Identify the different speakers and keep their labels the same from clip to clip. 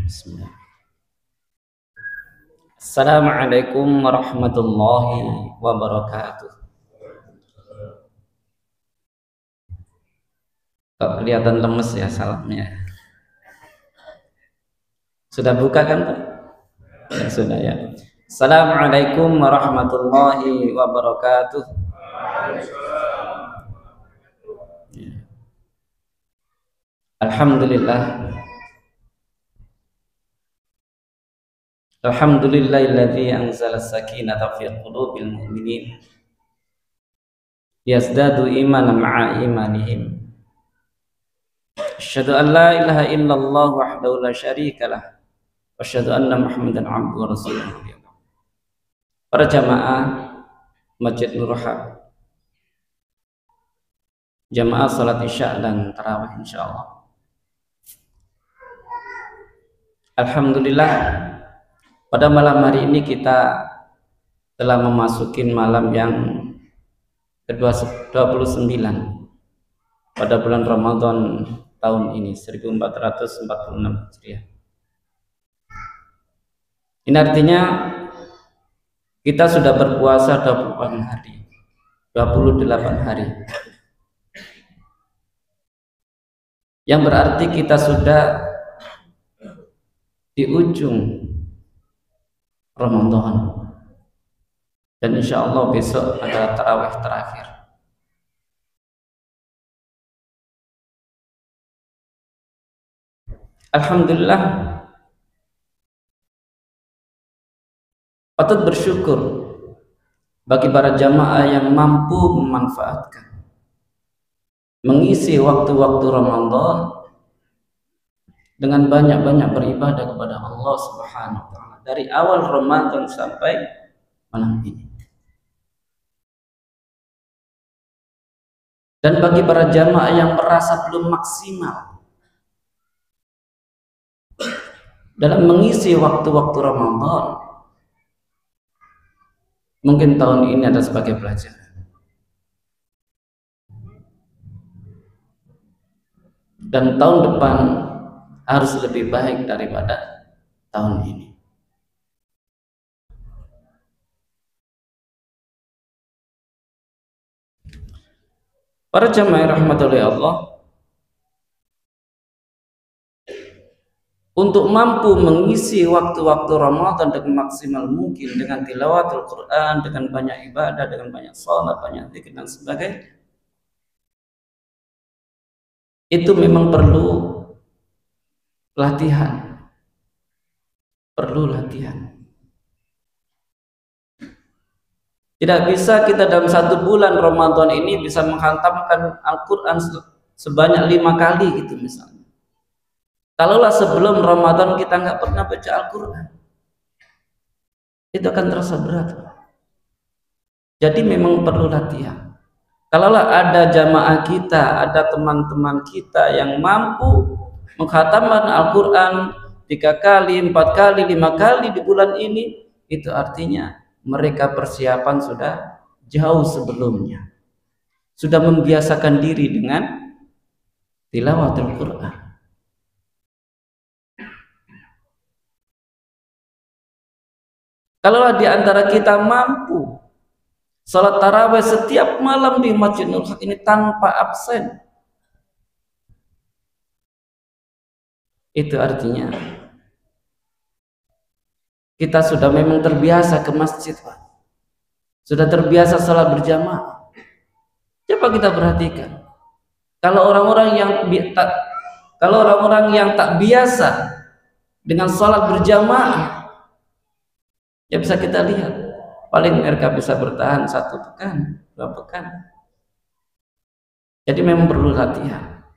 Speaker 1: Bismillah. Assalamualaikum warahmatullahi wabarakatuh. Kok kelihatan lemes ya salamnya? Sudah buka kan Pak? Ya, sudah ya. Assalamualaikum warahmatullahi wabarakatuh. Ya. Alhamdulillah. Alhamdulillahilladzi anzala as-sakinata fi qulubil mu'minin yazdadu imanan ma'a imanihim. Asyhadu an la ilaha illallah wahdahu la syarikalah wa asyhadu anna Muhammadan abduhu wa rasuluh. Para jamaah Masjid Nur Haq, jamaah salat Isya dan tarawih insyaallah. Alhamdulillah, pada malam hari ini kita telah memasuki malam yang ke-29 pada bulan Ramadan tahun ini 1446 Hijriah. Ini artinya kita sudah berpuasa 28 hari. Yang berarti kita sudah di ujung Ramadan. Dan insya Allah besok adalah tarawih terakhir. Alhamdulillah, patut bersyukur bagi para jamaah yang mampu memanfaatkan, mengisi waktu-waktu Ramadan dengan banyak-banyak beribadah kepada Allah Subhanahu wa taala dari awal Ramadan sampai malam ini. Dan bagi para jamaah yang merasa belum maksimal dalam mengisi waktu-waktu Ramadan, mungkin tahun ini ada sebagai pelajaran. Dan tahun depan harus lebih baik daripada tahun ini. Para jamaah rahmatullahi Allah, untuk mampu mengisi waktu-waktu Ramadan dengan maksimal mungkin dengan tilawatul Quran, dengan banyak ibadah, dengan banyak salat, banyak zikir dan sebagainya, itu memang perlu latihan. Tidak bisa kita dalam satu bulan Ramadan ini bisa menghantamkan Al-Quran sebanyak 5 kali gitu misalnya. Kalaulah sebelum Ramadan kita nggak pernah baca Al-Quran, itu akan terasa berat. Jadi memang perlu latihan. Kalaulah ada jamaah kita, ada teman-teman kita yang mampu menghatamkan Al-Quran 3 kali, 4 kali, 5 kali di bulan ini, itu artinya mereka persiapan sudah jauh sebelumnya, sudah membiasakan diri dengan tilawatul Quran. Kalau di antara kita mampu salat tarawih setiap malam di Masjid Nur Haq ini tanpa absen, itu artinya kita sudah memang terbiasa ke masjid, Pak. Sudah terbiasa salat berjamaah. Coba kita perhatikan. Kalau orang-orang yang tak biasa dengan salat berjamaah, ya bisa kita lihat, paling mereka bisa bertahan 1 pekan, 2 pekan. Jadi memang perlu latihan,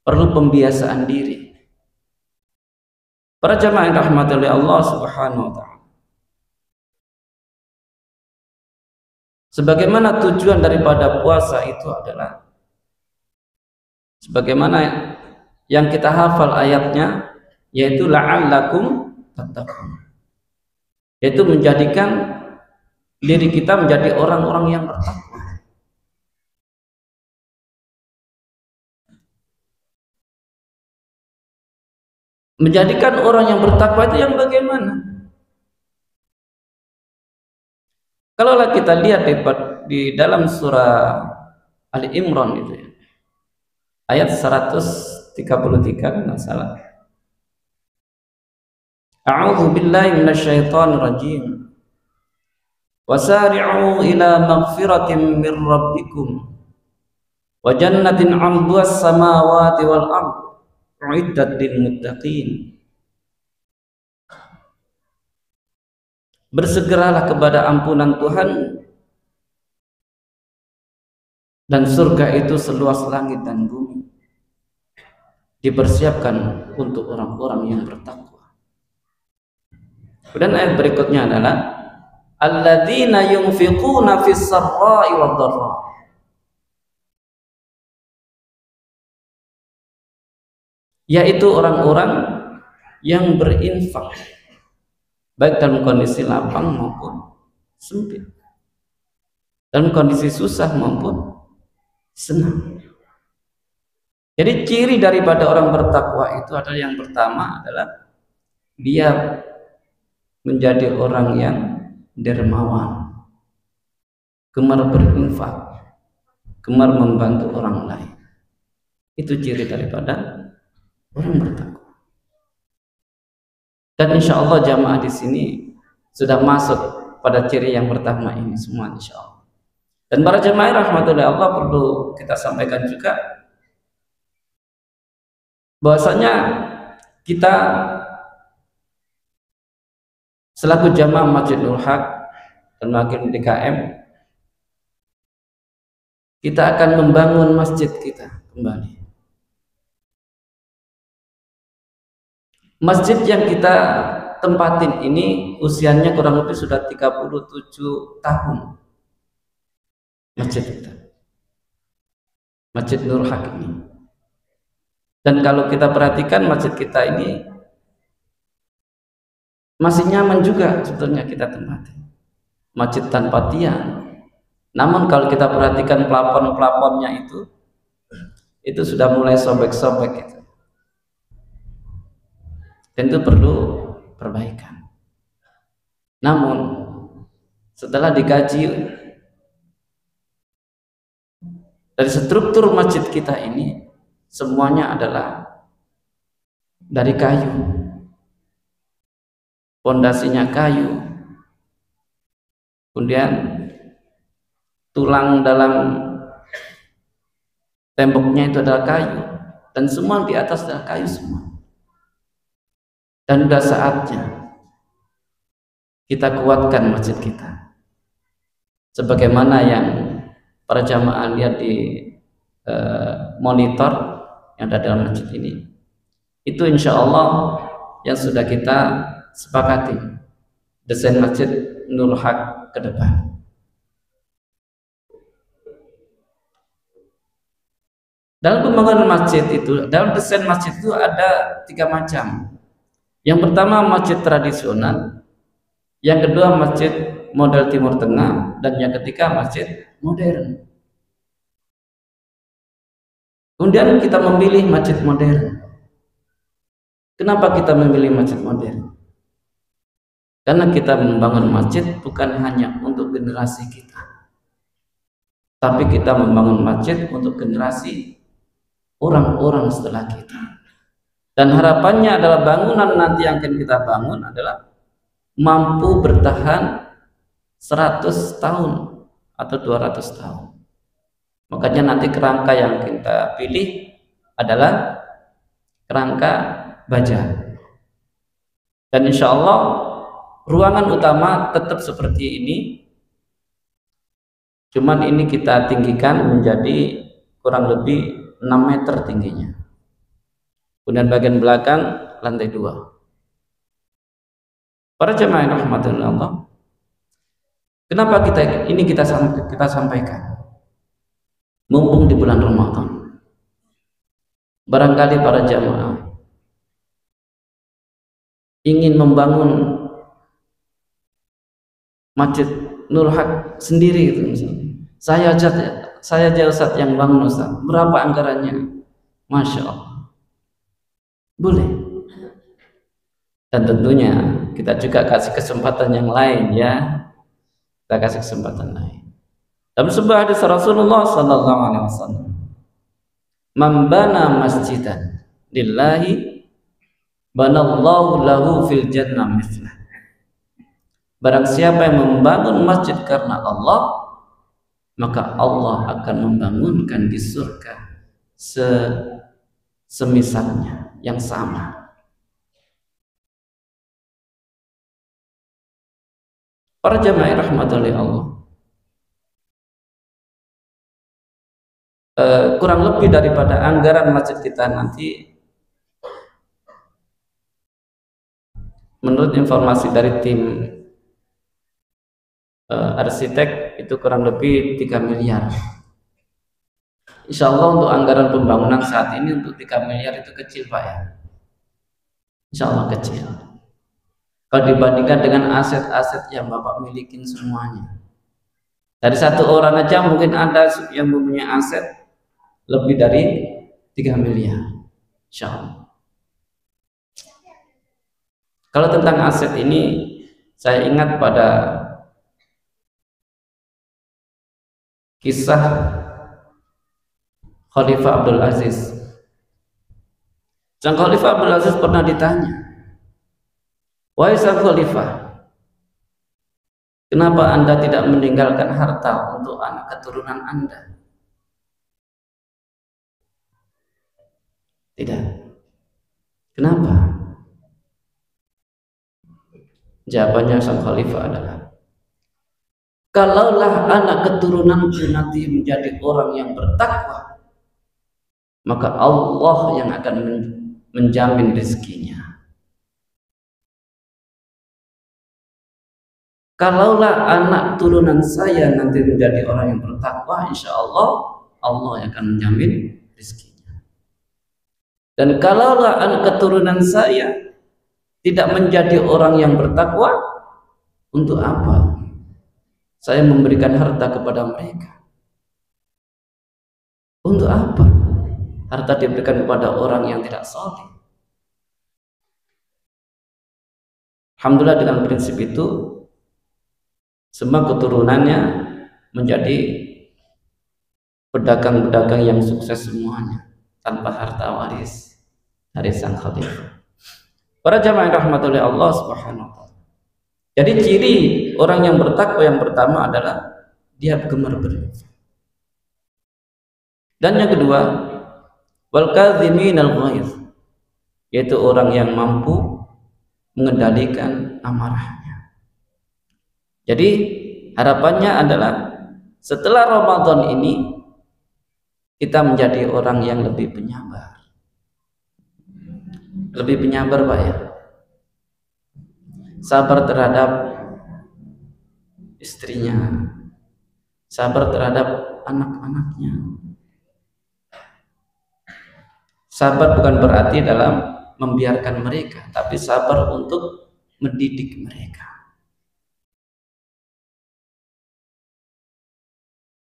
Speaker 1: perlu pembiasaan diri. Para jamaah yang dirahmati oleh Allah Subhanahu wa taala, sebagaimana tujuan daripada puasa itu adalah sebagaimana yang kita hafal ayatnya, yaitu la'allakum tattaqun, yaitu menjadikan diri kita menjadi orang-orang yang bertakwa. Menjadikan orang yang bertakwa itu yang bagaimana? Kalaulah kita lihat di dalam surah Ali Imran itu ya, ayat 133 kalau nggak salah. A'udzu billahi minasyaitonir rajim. Wasari'u ila maghfiratin mir rabbikum wa jannatin 'arduhas samawati wal ardh uiddat lil muttaqin. Bersegeralah kepada ampunan Tuhan, dan surga itu seluas langit dan bumi, dipersiapkan untuk orang-orang yang bertakwa. Dan ayat berikutnya adalah alladzina yunfiquna fis sarra'i wad dharra. Yaitu orang-orang yang berinfak baik dalam kondisi lapang maupun sempit, dalam kondisi susah maupun senang. Jadi ciri daripada orang bertakwa itu adalah, yang pertama adalah dia menjadi orang yang dermawan, gemar berinfak, gemar membantu orang lain. Itu ciri daripada orang bertakwa. Dan insya Allah jamaah di sini sudah masuk pada ciri yang pertama ini semua, insya Allah. Dan para jamaah rahmatullahi Allah, perlu kita sampaikan juga bahwasanya kita selaku jamaah Masjidul Haq dan Wakil DKM, kita akan membangun masjid kita kembali. Masjid yang kita tempatin ini usianya kurang lebih sudah 37 tahun. Masjid kita, Masjid Nur Haq ini. Dan kalau kita perhatikan masjid kita ini masih nyaman juga sebetulnya kita tempati. Masjid tanpa tiang. Namun kalau kita perhatikan plafon-plafonnya itu sudah mulai sobek-sobek gitu. Dan itu perlu perbaikan. Namun setelah dikaji dari struktur masjid kita ini, semuanya adalah dari kayu, pondasinya kayu, kemudian tulang dalam temboknya itu adalah kayu, dan semua di atas adalah kayu semua. Dan sudah saatnya kita kuatkan masjid kita, sebagaimana yang para jamaah lihat di monitor yang ada dalam masjid ini. Itu insya Allah yang sudah kita sepakati desain Masjid Nur Haq ke depan. Dalam pembangunan masjid itu, dalam desain masjid itu ada 3 macam. Yang pertama masjid tradisional, yang kedua masjid model Timur Tengah, dan yang ketiga masjid modern. Kemudian kita memilih masjid modern. Kenapa kita memilih masjid modern? Karena kita membangun masjid bukan hanya untuk generasi kita, tapi kita membangun masjid untuk generasi orang-orang setelah kita. Dan harapannya adalah bangunan nanti yang akan kita bangun adalah mampu bertahan 100 tahun atau 200 tahun. Makanya nanti kerangka yang kita pilih adalah kerangka baja. Dan insya Allah ruangan utama tetap seperti ini, cuman ini kita tinggikan menjadi kurang lebih 6 meter tingginya. Kemudian bagian belakang lantai 2. Para jemaah rahmatullah Allah, kenapa kita sampaikan? Mumpung di bulan Ramadan, barangkali para jemaah ingin membangun Masjid Nur Haq sendiri itu misalnya. Saya aja Ustaz yang bangun Ustaz. Berapa anggarannya? Masya Allah. Boleh. Dan tentunya kita juga kasih kesempatan yang lain ya. Kita kasih kesempatan lain. Dalam sebuah hadis Rasulullah sallallahu alaihi wasallam, "Man bana masjidan lillahi banallahu lahu fil jannah mithlah." Barang siapa yang membangun masjid karena Allah, maka Allah akan membangunkan di surga semisalnya yang sama. Para jamaah rahmatullahi Allah, kurang lebih daripada anggaran masjid kita nanti, menurut informasi dari tim arsitek, itu kurang lebih 3 miliar. Insya Allah untuk anggaran pembangunan saat ini untuk 3 miliar itu kecil Pak ya. Insya Allah kecil kalau dibandingkan dengan aset-aset yang Bapak milikin semuanya. Dari satu orang aja mungkin Anda yang mempunyai aset lebih dari 3 miliar. Insya Allah. Kalau tentang aset ini, saya ingat pada kisah Khalifah Abdul Aziz. Sang Khalifah Abdul Aziz pernah ditanya, "Wahai sang Khalifah, kenapa Anda tidak meninggalkan harta untuk anak keturunan Anda?" Tidak. Kenapa? Jawabannya sang Khalifah adalah, "Kalaulah anak keturunanku nanti menjadi orang yang bertakwa, maka Allah yang akan menjamin rezekinya. Kalaulah anak turunan saya nanti menjadi orang yang bertakwa, insya Allah Allah yang akan menjamin rezekinya. Dan kalaulah anak keturunan saya tidak menjadi orang yang bertakwa, untuk apa saya memberikan harta kepada mereka? Untuk apa harta diberikan kepada orang yang tidak saleh?" Alhamdulillah dengan prinsip itu semua keturunannya menjadi pedagang-pedagang yang sukses semuanya tanpa harta waris dari sang Khalifah. Para jamaah rahmatullahi Allah subhanahu wa ta'ala. Jadi ciri orang yang bertakwa yang pertama adalah dia gemar berinfak. Dan yang kedua, wal kadhiminal ghaidh, yaitu orang yang mampu mengendalikan amarahnya. Jadi harapannya adalah setelah Ramadan ini kita menjadi orang yang lebih penyabar. Lebih penyabar Pak ya. Sabar terhadap istrinya, sabar terhadap anak-anaknya. Sabar bukan berarti dalam membiarkan mereka, tapi sabar untuk mendidik mereka.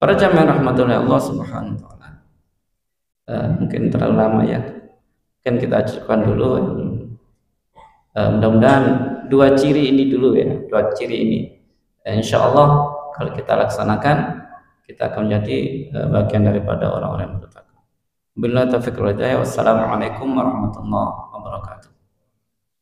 Speaker 1: Para jamaah rahmatullahi Allah subhanahu wa ta'ala, mungkin terlalu lama ya, kan kita ajukan dulu. Mudah-mudahan 2 ciri ini dulu ya, 2 ciri ini insya Allah kalau kita laksanakan, kita akan menjadi bagian daripada orang-orang yang bertakwa. Billahi taufiq wal hidayah. Wassalamualaikum warahmatullahi wabarakatuh.